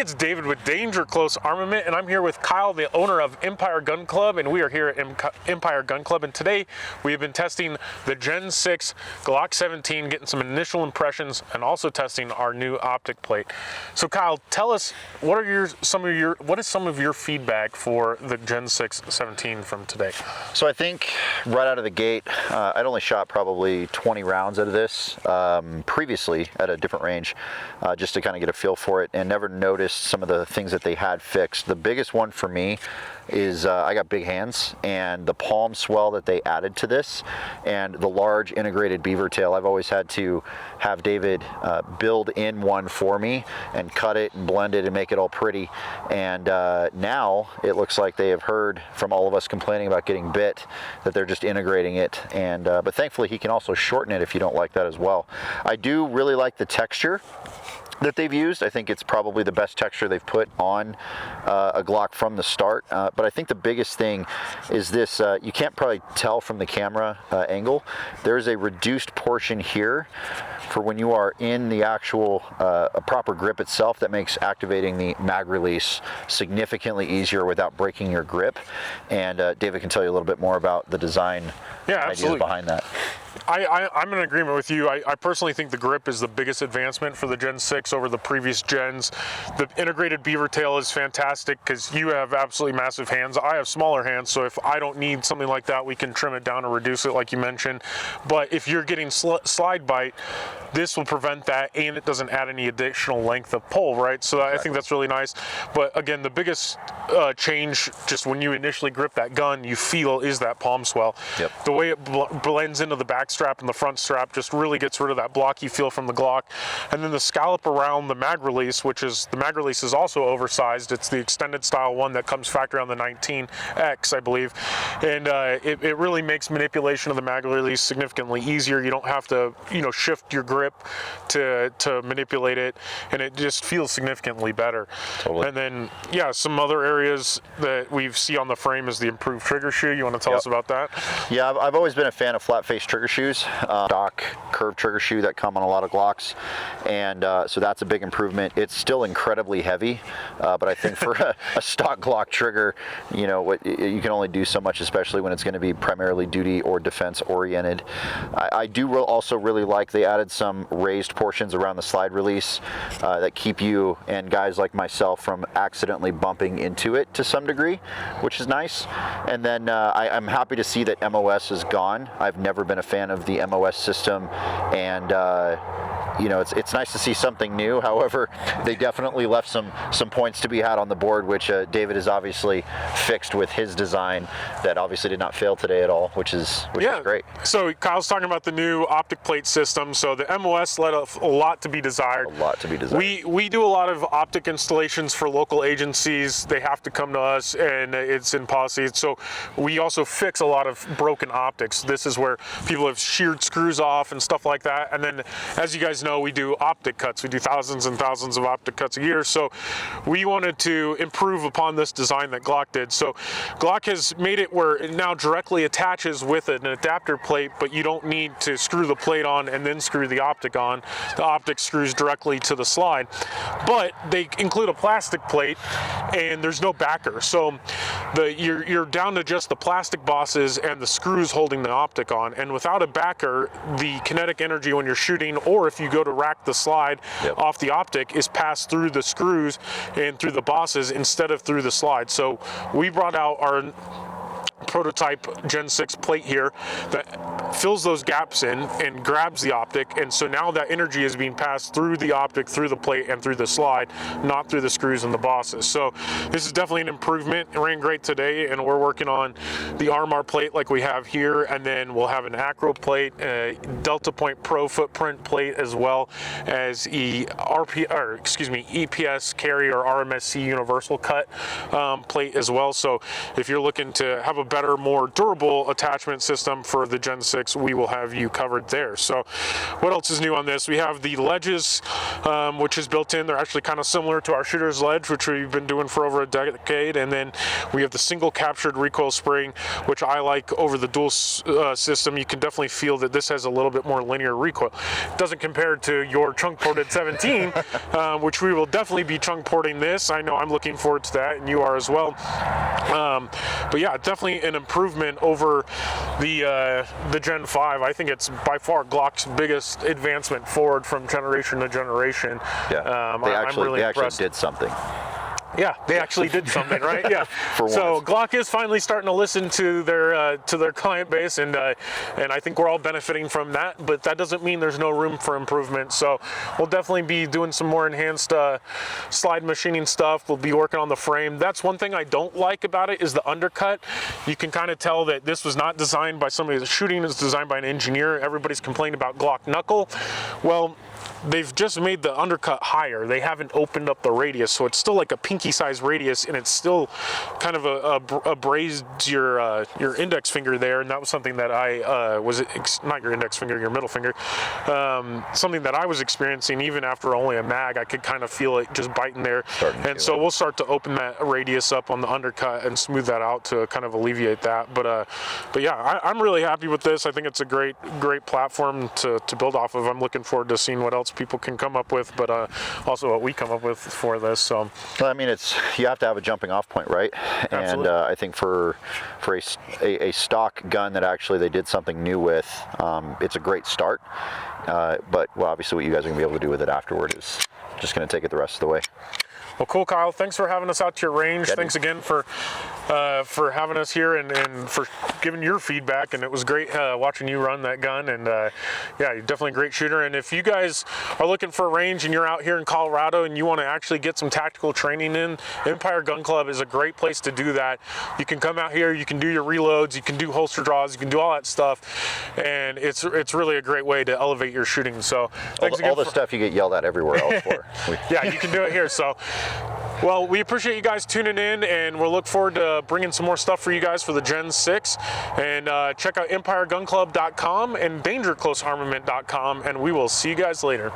it's David with Danger Close Armament, and I'm here with Kyle, the owner of Empire Gun Club, and we are here at Empire Gun Club, and today we have been testing the Gen 6 Glock 17, getting some initial impressions, and also testing our new Optic plate. So Kyle, tell us, what is some of your feedback for the Gen 6 17 from today? So I think right out of the gate, I'd only shot probably 20 rounds out of this previously at a different range, just to kind of get a feel for it, and never noticed some of the things that they had fixed. The biggest one for me is I got big hands, and the palm swell that they added to this and the large integrated beaver tail. I've always had to have David build in one for me and cut it and blend it and make it all pretty, and now it looks like they have heard from all of us complaining about getting bit that they're just integrating it, and but thankfully he can also shorten it if you don't like that as well. I do really like the texture that they've used. I think it's probably the best texture they've put on a Glock from the start, but I think the biggest thing is this, you can't probably tell from the camera angle, there's a reduced portion here for when you are in the actual a proper grip itself that makes activating the mag release significantly easier without breaking your grip, and David can tell you a little bit more about the design ideas behind that. I'm in agreement with you. I personally think the grip is the biggest advancement for the Gen 6 over the previous gens. The integrated beaver tail is fantastic because you have absolutely massive hands. I have smaller hands, so if I don't need something like that, we can trim it down or reduce it like you mentioned. But if you're getting slide bite, this will prevent that, and it doesn't add any additional length of pull, right? So I think that's really nice. But again, the biggest change, just when you initially grip that gun, you feel is that palm swell. Yep. The way it blends into the back strap and the front strap just really gets rid of that blocky feel from the Glock. And then the scallop around the mag release, which is, the mag release is also oversized. It's the extended style one that comes factory on the 19X, I believe. And it really makes manipulation of the mag release significantly easier. You don't have to, shift your grip to manipulate it, and it just feels significantly better. Totally. And then, yeah, some other areas that we see on the frame is the improved trigger shoe. You want to tell us about that? Yeah, I've always been a fan of flat face trigger shoes, stock curved trigger shoe that come on a lot of Glocks, and so that's a big improvement. It's still incredibly heavy, but I think for a stock Glock trigger, you can only do so much, especially when it's going to be primarily duty or defense oriented. I do also really like they added some raised portions around the slide release that keep you and guys like myself from accidentally bumping into it to some degree, which is nice. And then I'm happy to see that MOS is gone. I've never been a fan of the MOS system, and it's nice to see something new. However, they definitely left some points to be had on the board, which David has obviously fixed with his design that obviously did not fail today at all, which is great. So Kyle's talking about the new Optic plate system. So the MOS left a lot to be desired. A lot to be desired. We do a lot of Optic installations for local agencies. They have to come to us, and it's in policy. So we also fix a lot of broken optics. This is where people have sheared screws off and stuff like that. And then, as you guys know, we do Optic cuts. We do thousands and thousands of Optic cuts a year. So we wanted to improve upon this design that Glock did. So Glock has made it where it now directly attaches with an adapter plate, but you don't need to screw the plate on and then screw the Optic on. The Optic screws directly to the slide. But they include a plastic plate, and there's no backer. So you're down to just the plastic bosses and the screws holding the Optic on. And without a backer, the kinetic energy when you're shooting, or if you go to rack the slide off the Optic, is passed through the screws and through the bosses instead of through the slide. So we brought out our prototype Gen 6 plate here that fills those gaps in and grabs the Optic, and so now that energy is being passed through the Optic, through the plate, and through the slide, not through the screws and the bosses. So this is definitely an improvement. It ran great today, and we're working on the Armor plate like we have here, and then we'll have an Acro plate, Delta Point Pro footprint plate, as well as EPS carry or RMSC universal cut plate as well. So if you're looking to have a better, more durable attachment system for the Gen 6, we will have you covered there. So what else is new on this? We have the ledges, which is built in. They're actually kind of similar to our shooter's ledge, which we've been doing for over a decade. And then we have the single captured recoil spring, which I like over the dual system. You can definitely feel that this has a little bit more linear recoil. It doesn't compare to your chunk ported 17, which we will definitely be chunk porting this. I know I'm looking forward to that, and you are as well. But yeah, definitely an improvement over the Gen 5. I think it's by far Glock's biggest advancement forward from generation to generation. Yeah, I'm really impressed. did something. Yeah, they actually did something, right? Yeah. So once. Glock is finally starting to listen to their client base, and I think we're all benefiting from that. But that doesn't mean there's no room for improvement. So we'll definitely be doing some more enhanced slide machining stuff. We'll be working on the frame. That's one thing I don't like about it is the undercut. You can kind of tell that this was not designed by somebody that's shooting. It's designed by an engineer. Everybody's complaining about Glock knuckle. Well, they've just made the undercut higher. They haven't opened up the radius, so it's still like a pinky size radius, and it's still kind of abrased your index finger there. And that was something that I not your index finger, your middle finger, something that I was experiencing even after only a mag. I could kind of feel it just biting there. And so we'll start to open that radius up on the undercut and smooth that out to kind of alleviate that. But yeah, I'm really happy with this. I think it's a great platform to build off of. I'm looking forward to seeing what else people can come up with, but also what we come up with for this. So well, I mean, you have to have a jumping off point, right? Absolutely. And I think for a stock gun that actually they did something new with, it's a great start. But well, obviously what you guys are gonna be able to do with it afterward is just gonna take it the rest of the way. Well, cool, Kyle. Thanks for having us out to your range. Yeah, thanks again for having us here and for giving your feedback. And it was great watching you run that gun. And yeah, you're definitely a great shooter. And if you guys are looking for a range and you're out here in Colorado and you want to actually get some tactical training in, Empire Gun Club is a great place to do that. You can come out here, you can do your reloads, you can do holster draws, you can do all that stuff. And it's really a great way to elevate your shooting. So thanks again. All the stuff you get yelled at everywhere else for. Yeah, you can do it here. So, well, we appreciate you guys tuning in, and we'll look forward to bringing some more stuff for you guys for the Gen 6. And check out EmpireGunClub.com and DangerCloseArmament.com, and we will see you guys later.